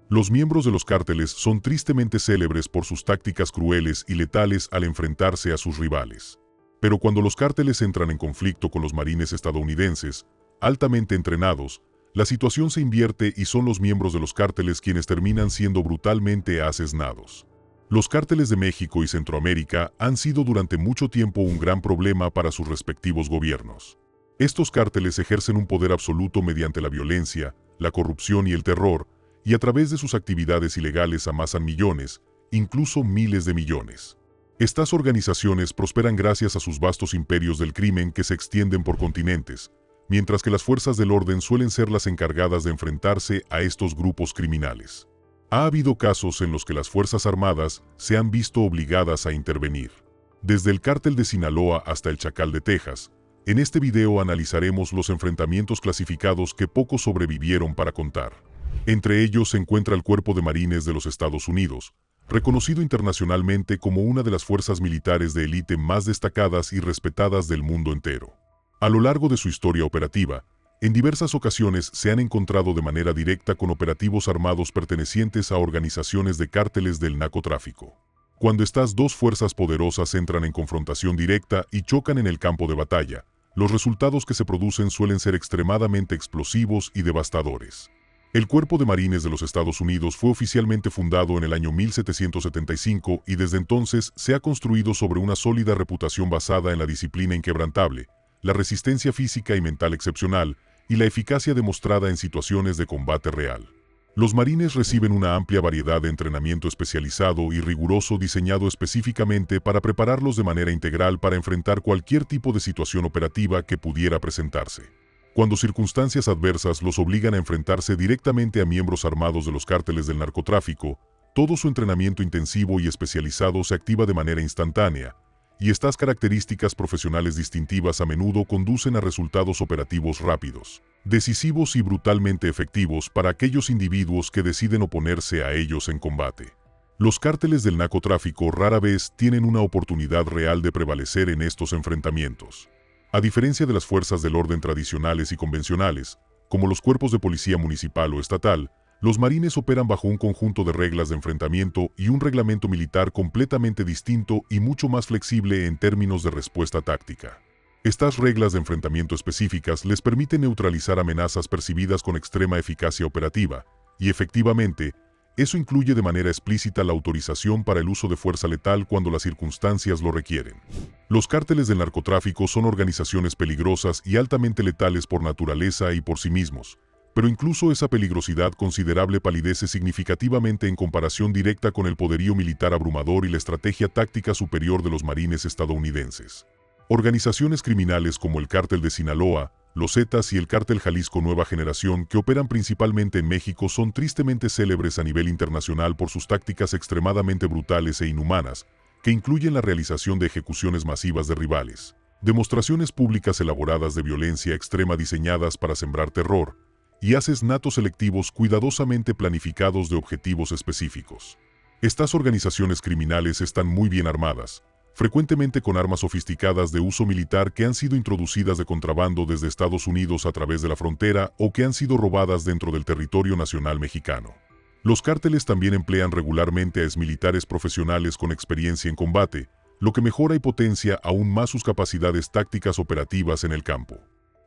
Los miembros de los cárteles son tristemente célebres por sus tácticas crueles y letales al enfrentarse a sus rivales. Pero cuando los cárteles entran en conflicto con los marines estadounidenses, altamente entrenados, la situación se invierte y son los miembros de los cárteles quienes terminan siendo brutalmente asesinados. Los cárteles de México y Centroamérica han sido durante mucho tiempo un gran problema para sus respectivos gobiernos. Estos cárteles ejercen un poder absoluto mediante la violencia, la corrupción y el terror, y a través de sus actividades ilegales amasan millones, incluso miles de millones. Estas organizaciones prosperan gracias a sus vastos imperios del crimen que se extienden por continentes, mientras que las fuerzas del orden suelen ser las encargadas de enfrentarse a estos grupos criminales. Ha habido casos en los que las Fuerzas Armadas se han visto obligadas a intervenir. Desde el Cártel de Sinaloa hasta el Chacal de Texas, en este video analizaremos los enfrentamientos clasificados que pocos sobrevivieron para contar. Entre ellos se encuentra el Cuerpo de Marines de los Estados Unidos, reconocido internacionalmente como una de las fuerzas militares de élite más destacadas y respetadas del mundo entero. A lo largo de su historia operativa, en diversas ocasiones se han encontrado de manera directa con operativos armados pertenecientes a organizaciones de cárteles del narcotráfico. Cuando estas dos fuerzas poderosas entran en confrontación directa y chocan en el campo de batalla, los resultados que se producen suelen ser extremadamente explosivos y devastadores. El Cuerpo de Marines de los Estados Unidos fue oficialmente fundado en el año 1775 y desde entonces se ha construido sobre una sólida reputación basada en la disciplina inquebrantable, la resistencia física y mental excepcional y la eficacia demostrada en situaciones de combate real. Los marines reciben una amplia variedad de entrenamiento especializado y riguroso diseñado específicamente para prepararlos de manera integral para enfrentar cualquier tipo de situación operativa que pudiera presentarse. Cuando circunstancias adversas los obligan a enfrentarse directamente a miembros armados de los cárteles del narcotráfico, todo su entrenamiento intensivo y especializado se activa de manera instantánea, y estas características profesionales distintivas a menudo conducen a resultados operativos rápidos, decisivos y brutalmente efectivos para aquellos individuos que deciden oponerse a ellos en combate. Los cárteles del narcotráfico rara vez tienen una oportunidad real de prevalecer en estos enfrentamientos. A diferencia de las fuerzas del orden tradicionales y convencionales, como los cuerpos de policía municipal o estatal, los marines operan bajo un conjunto de reglas de enfrentamiento y un reglamento militar completamente distinto y mucho más flexible en términos de respuesta táctica. Estas reglas de enfrentamiento específicas les permiten neutralizar amenazas percibidas con extrema eficacia operativa, y efectivamente, eso incluye de manera explícita la autorización para el uso de fuerza letal cuando las circunstancias lo requieren. Los cárteles del narcotráfico son organizaciones peligrosas y altamente letales por naturaleza y por sí mismos, pero incluso esa peligrosidad considerable palidece significativamente en comparación directa con el poderío militar abrumador y la estrategia táctica superior de los marines estadounidenses. Organizaciones criminales como el Cártel de Sinaloa, los Zetas y el Cártel Jalisco Nueva Generación, que operan principalmente en México, son tristemente célebres a nivel internacional por sus tácticas extremadamente brutales e inhumanas, que incluyen la realización de ejecuciones masivas de rivales, demostraciones públicas elaboradas de violencia extrema diseñadas para sembrar terror, y asesinatos selectivos cuidadosamente planificados de objetivos específicos. Estas organizaciones criminales están muy bien armadas, frecuentemente con armas sofisticadas de uso militar que han sido introducidas de contrabando desde Estados Unidos a través de la frontera o que han sido robadas dentro del territorio nacional mexicano. Los cárteles también emplean regularmente a exmilitares profesionales con experiencia en combate, lo que mejora y potencia aún más sus capacidades tácticas operativas en el campo.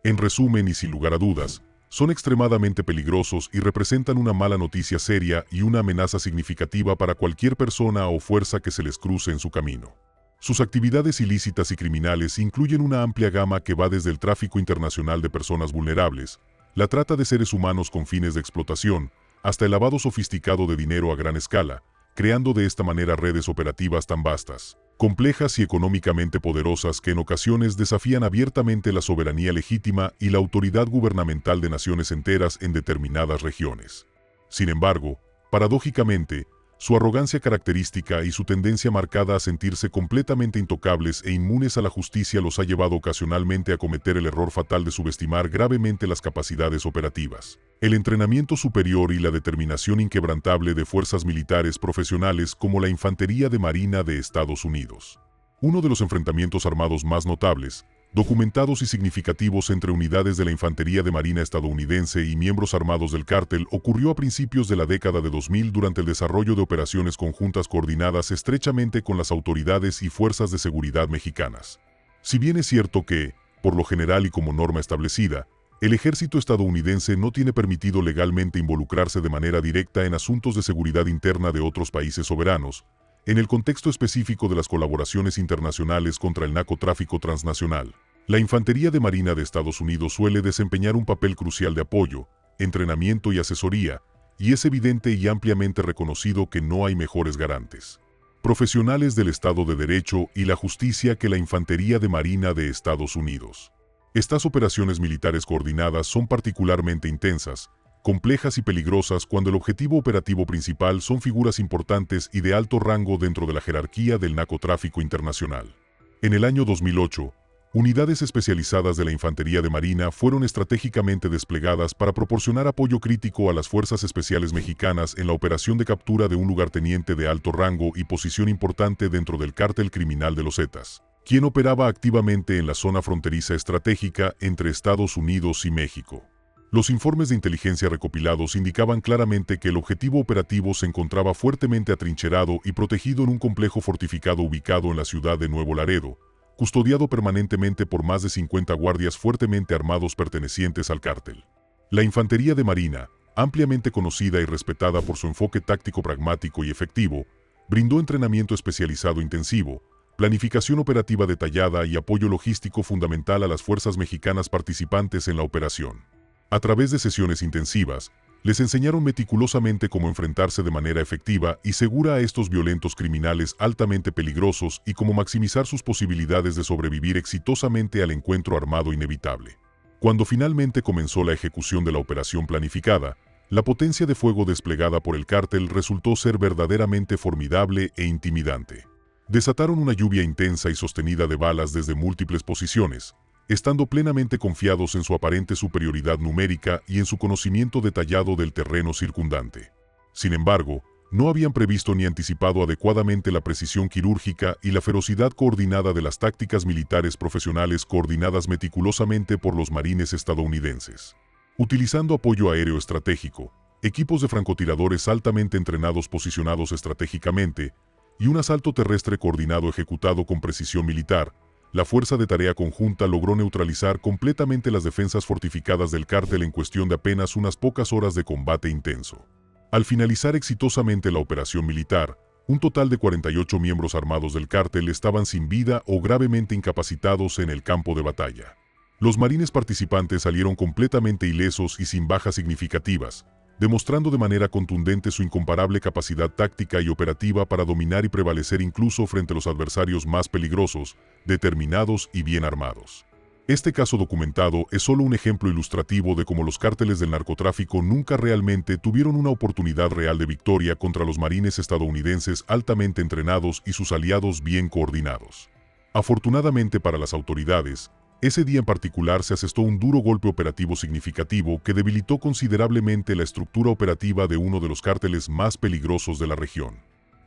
En resumen y sin lugar a dudas, son extremadamente peligrosos y representan una mala noticia seria y una amenaza significativa para cualquier persona o fuerza que se les cruce en su camino. Sus actividades ilícitas y criminales incluyen una amplia gama que va desde el tráfico internacional de personas vulnerables, la trata de seres humanos con fines de explotación, hasta el lavado sofisticado de dinero a gran escala, creando de esta manera redes operativas tan vastas, complejas y económicamente poderosas que en ocasiones desafían abiertamente la soberanía legítima y la autoridad gubernamental de naciones enteras en determinadas regiones. Sin embargo, paradójicamente, su arrogancia característica y su tendencia marcada a sentirse completamente intocables e inmunes a la justicia los ha llevado ocasionalmente a cometer el error fatal de subestimar gravemente las capacidades operativas, el entrenamiento superior y la determinación inquebrantable de fuerzas militares profesionales como la Infantería de Marina de Estados Unidos. Uno de los enfrentamientos armados más notables, documentados y significativos entre unidades de la Infantería de Marina estadounidense y miembros armados del cártel ocurrió a principios de la década de 2000 durante el desarrollo de operaciones conjuntas coordinadas estrechamente con las autoridades y fuerzas de seguridad mexicanas. Si bien es cierto que, por lo general y como norma establecida, el ejército estadounidense no tiene permitido legalmente involucrarse de manera directa en asuntos de seguridad interna de otros países soberanos, en el contexto específico de las colaboraciones internacionales contra el narcotráfico transnacional, la Infantería de Marina de Estados Unidos suele desempeñar un papel crucial de apoyo, entrenamiento y asesoría, y es evidente y ampliamente reconocido que no hay mejores garantes profesionales del Estado de Derecho y la justicia que la Infantería de Marina de Estados Unidos. Estas operaciones militares coordinadas son particularmente intensas, complejas y peligrosas cuando el objetivo operativo principal son figuras importantes y de alto rango dentro de la jerarquía del narcotráfico internacional. En el año 2008, unidades especializadas de la Infantería de Marina fueron estratégicamente desplegadas para proporcionar apoyo crítico a las Fuerzas Especiales Mexicanas en la operación de captura de un lugarteniente de alto rango y posición importante dentro del cártel criminal de los Zetas, quien operaba activamente en la zona fronteriza estratégica entre Estados Unidos y México. Los informes de inteligencia recopilados indicaban claramente que el objetivo operativo se encontraba fuertemente atrincherado y protegido en un complejo fortificado ubicado en la ciudad de Nuevo Laredo, custodiado permanentemente por más de 50 guardias fuertemente armados pertenecientes al cártel. La Infantería de Marina, ampliamente conocida y respetada por su enfoque táctico pragmático y efectivo, brindó entrenamiento especializado intensivo, planificación operativa detallada y apoyo logístico fundamental a las fuerzas mexicanas participantes en la operación. A través de sesiones intensivas, les enseñaron meticulosamente cómo enfrentarse de manera efectiva y segura a estos violentos criminales altamente peligrosos y cómo maximizar sus posibilidades de sobrevivir exitosamente al encuentro armado inevitable. Cuando finalmente comenzó la ejecución de la operación planificada, la potencia de fuego desplegada por el cártel resultó ser verdaderamente formidable e intimidante. Desataron una lluvia intensa y sostenida de balas desde múltiples posiciones, estando plenamente confiados en su aparente superioridad numérica y en su conocimiento detallado del terreno circundante. Sin embargo, no habían previsto ni anticipado adecuadamente la precisión quirúrgica y la ferocidad coordinada de las tácticas militares profesionales coordinadas meticulosamente por los marines estadounidenses. Utilizando apoyo aéreo estratégico, equipos de francotiradores altamente entrenados posicionados estratégicamente y un asalto terrestre coordinado ejecutado con precisión militar, la Fuerza de Tarea Conjunta logró neutralizar completamente las defensas fortificadas del cártel en cuestión de apenas unas pocas horas de combate intenso. Al finalizar exitosamente la operación militar, un total de 48 miembros armados del cártel estaban sin vida o gravemente incapacitados en el campo de batalla. Los marines participantes salieron completamente ilesos y sin bajas significativas, demostrando de manera contundente su incomparable capacidad táctica y operativa para dominar y prevalecer incluso frente a los adversarios más peligrosos, determinados y bien armados. Este caso documentado es solo un ejemplo ilustrativo de cómo los cárteles del narcotráfico nunca realmente tuvieron una oportunidad real de victoria contra los marines estadounidenses altamente entrenados y sus aliados bien coordinados. Afortunadamente para las autoridades, ese día en particular se asestó un duro golpe operativo significativo que debilitó considerablemente la estructura operativa de uno de los cárteles más peligrosos de la región.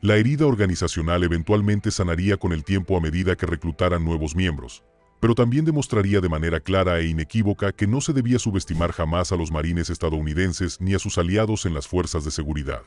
La herida organizacional eventualmente sanaría con el tiempo a medida que reclutaran nuevos miembros, pero también demostraría de manera clara e inequívoca que no se debía subestimar jamás a los marines estadounidenses ni a sus aliados en las fuerzas de seguridad.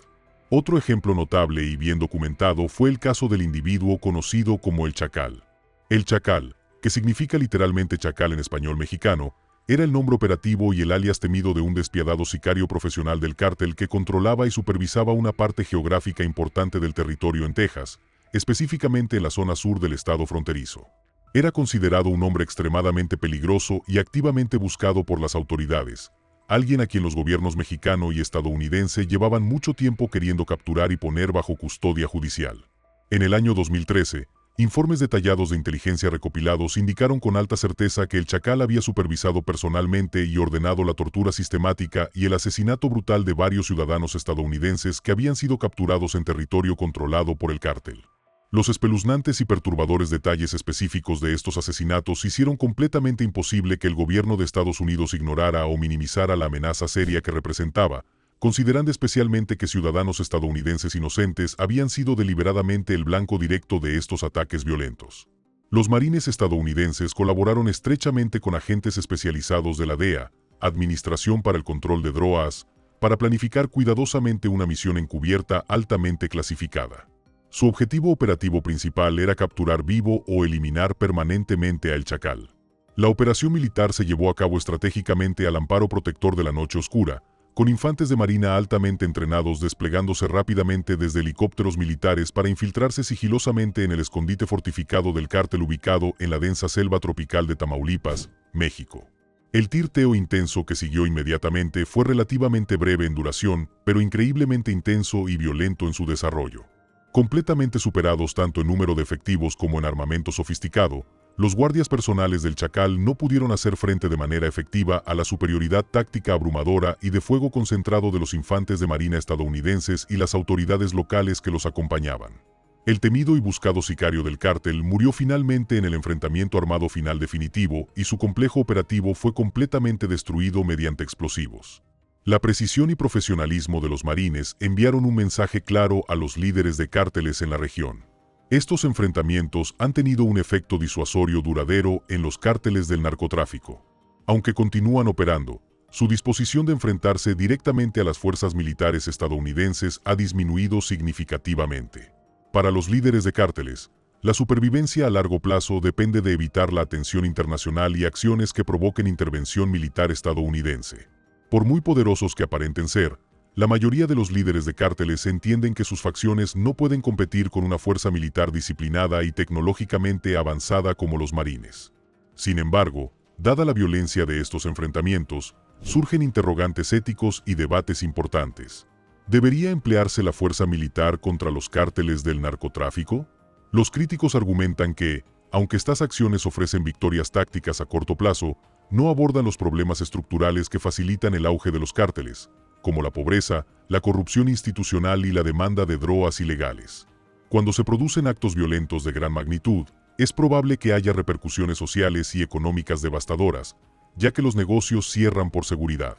Otro ejemplo notable y bien documentado fue el caso del individuo conocido como el Chacal. El Chacal, que significa literalmente chacal en español mexicano, era el nombre operativo y el alias temido de un despiadado sicario profesional del cártel que controlaba y supervisaba una parte geográfica importante del territorio en Texas, específicamente en la zona sur del estado fronterizo. Era considerado un hombre extremadamente peligroso y activamente buscado por las autoridades, alguien a quien los gobiernos mexicano y estadounidense llevaban mucho tiempo queriendo capturar y poner bajo custodia judicial. En el año 2013, informes detallados de inteligencia recopilados indicaron con alta certeza que el Chacal había supervisado personalmente y ordenado la tortura sistemática y el asesinato brutal de varios ciudadanos estadounidenses que habían sido capturados en territorio controlado por el cártel. Los espeluznantes y perturbadores detalles específicos de estos asesinatos hicieron completamente imposible que el gobierno de Estados Unidos ignorara o minimizara la amenaza seria que representaba, considerando especialmente que ciudadanos estadounidenses inocentes habían sido deliberadamente el blanco directo de estos ataques violentos. Los marines estadounidenses colaboraron estrechamente con agentes especializados de la DEA, Administración para el Control de Drogas, para planificar cuidadosamente una misión encubierta altamente clasificada. Su objetivo operativo principal era capturar vivo o eliminar permanentemente a El Chacal. La operación militar se llevó a cabo estratégicamente al amparo protector de la noche oscura, con infantes de marina altamente entrenados desplegándose rápidamente desde helicópteros militares para infiltrarse sigilosamente en el escondite fortificado del cártel ubicado en la densa selva tropical de Tamaulipas, México. El tiroteo intenso que siguió inmediatamente fue relativamente breve en duración, pero increíblemente intenso y violento en su desarrollo. Completamente superados tanto en número de efectivos como en armamento sofisticado, los guardias personales del Chacal no pudieron hacer frente de manera efectiva a la superioridad táctica abrumadora y de fuego concentrado de los infantes de marina estadounidenses y las autoridades locales que los acompañaban. El temido y buscado sicario del cártel murió finalmente en el enfrentamiento armado final definitivo y su complejo operativo fue completamente destruido mediante explosivos. La precisión y profesionalismo de los marines enviaron un mensaje claro a los líderes de cárteles en la región. Estos enfrentamientos han tenido un efecto disuasorio duradero en los cárteles del narcotráfico. Aunque continúan operando, su disposición de enfrentarse directamente a las fuerzas militares estadounidenses ha disminuido significativamente. Para los líderes de cárteles, la supervivencia a largo plazo depende de evitar la atención internacional y acciones que provoquen intervención militar estadounidense. Por muy poderosos que aparenten ser, la mayoría de los líderes de cárteles entienden que sus facciones no pueden competir con una fuerza militar disciplinada y tecnológicamente avanzada como los marines. Sin embargo, dada la violencia de estos enfrentamientos, surgen interrogantes éticos y debates importantes. ¿Debería emplearse la fuerza militar contra los cárteles del narcotráfico? Los críticos argumentan que, aunque estas acciones ofrecen victorias tácticas a corto plazo, no abordan los problemas estructurales que facilitan el auge de los cárteles, como la pobreza, la corrupción institucional y la demanda de drogas ilegales. Cuando se producen actos violentos de gran magnitud, es probable que haya repercusiones sociales y económicas devastadoras, ya que los negocios cierran por seguridad.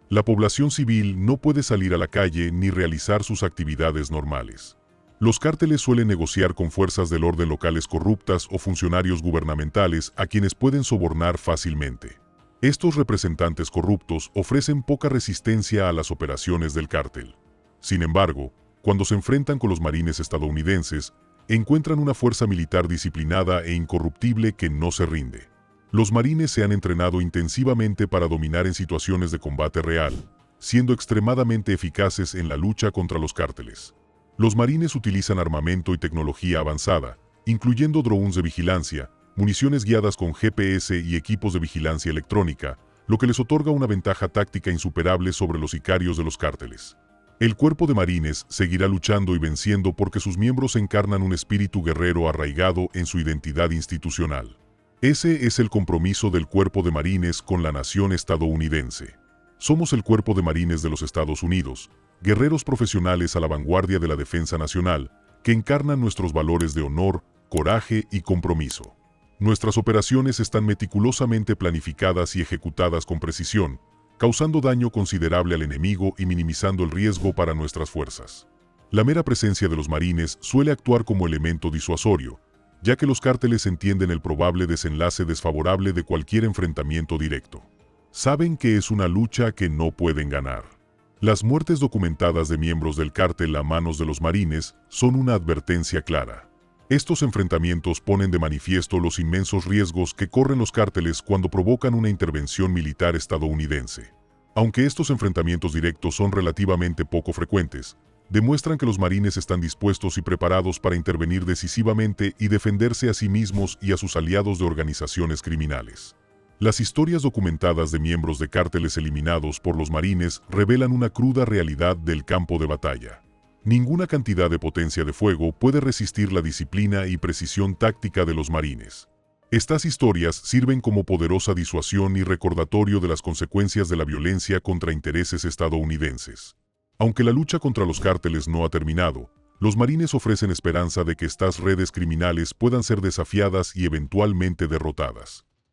La población civil no puede salir a la calle ni realizar sus actividades normales. Los cárteles suelen negociar con fuerzas del orden locales corruptas o funcionarios gubernamentales a quienes pueden sobornar fácilmente. Estos representantes corruptos ofrecen poca resistencia a las operaciones del cártel. Sin embargo, cuando se enfrentan con los marines estadounidenses, encuentran una fuerza militar disciplinada e incorruptible que no se rinde. Los marines se han entrenado intensivamente para dominar en situaciones de combate real, siendo extremadamente eficaces en la lucha contra los cárteles. Los marines utilizan armamento y tecnología avanzada, incluyendo drones de vigilancia, municiones guiadas con GPS y equipos de vigilancia electrónica, lo que les otorga una ventaja táctica insuperable sobre los sicarios de los cárteles. El cuerpo de marines seguirá luchando y venciendo porque sus miembros encarnan un espíritu guerrero arraigado en su identidad institucional. Ese es el compromiso del Cuerpo de Marines con la nación estadounidense. Somos el Cuerpo de Marines de los Estados Unidos, guerreros profesionales a la vanguardia de la defensa nacional, que encarnan nuestros valores de honor, coraje y compromiso. Nuestras operaciones están meticulosamente planificadas y ejecutadas con precisión, causando daño considerable al enemigo y minimizando el riesgo para nuestras fuerzas. La mera presencia de los marines suele actuar como elemento disuasorio, ya que los cárteles entienden el probable desenlace desfavorable de cualquier enfrentamiento directo. Saben que es una lucha que no pueden ganar. Las muertes documentadas de miembros del cártel a manos de los marines son una advertencia clara. Estos enfrentamientos ponen de manifiesto los inmensos riesgos que corren los cárteles cuando provocan una intervención militar estadounidense. Aunque estos enfrentamientos directos son relativamente poco frecuentes, demuestran que los marines están dispuestos y preparados para intervenir decisivamente y defenderse a sí mismos y a sus aliados de organizaciones criminales. Las historias documentadas de miembros de cárteles eliminados por los marines revelan una cruda realidad del campo de batalla. Ninguna cantidad de potencia de fuego puede resistir la disciplina y precisión táctica de los marines. Estas historias sirven como poderosa disuasión y recordatorio de las consecuencias de la violencia contra intereses estadounidenses. Aunque la lucha contra los cárteles no ha terminado, los marines ofrecen esperanza de que estas redes criminales puedan ser desafiadas y eventualmente derrotadas.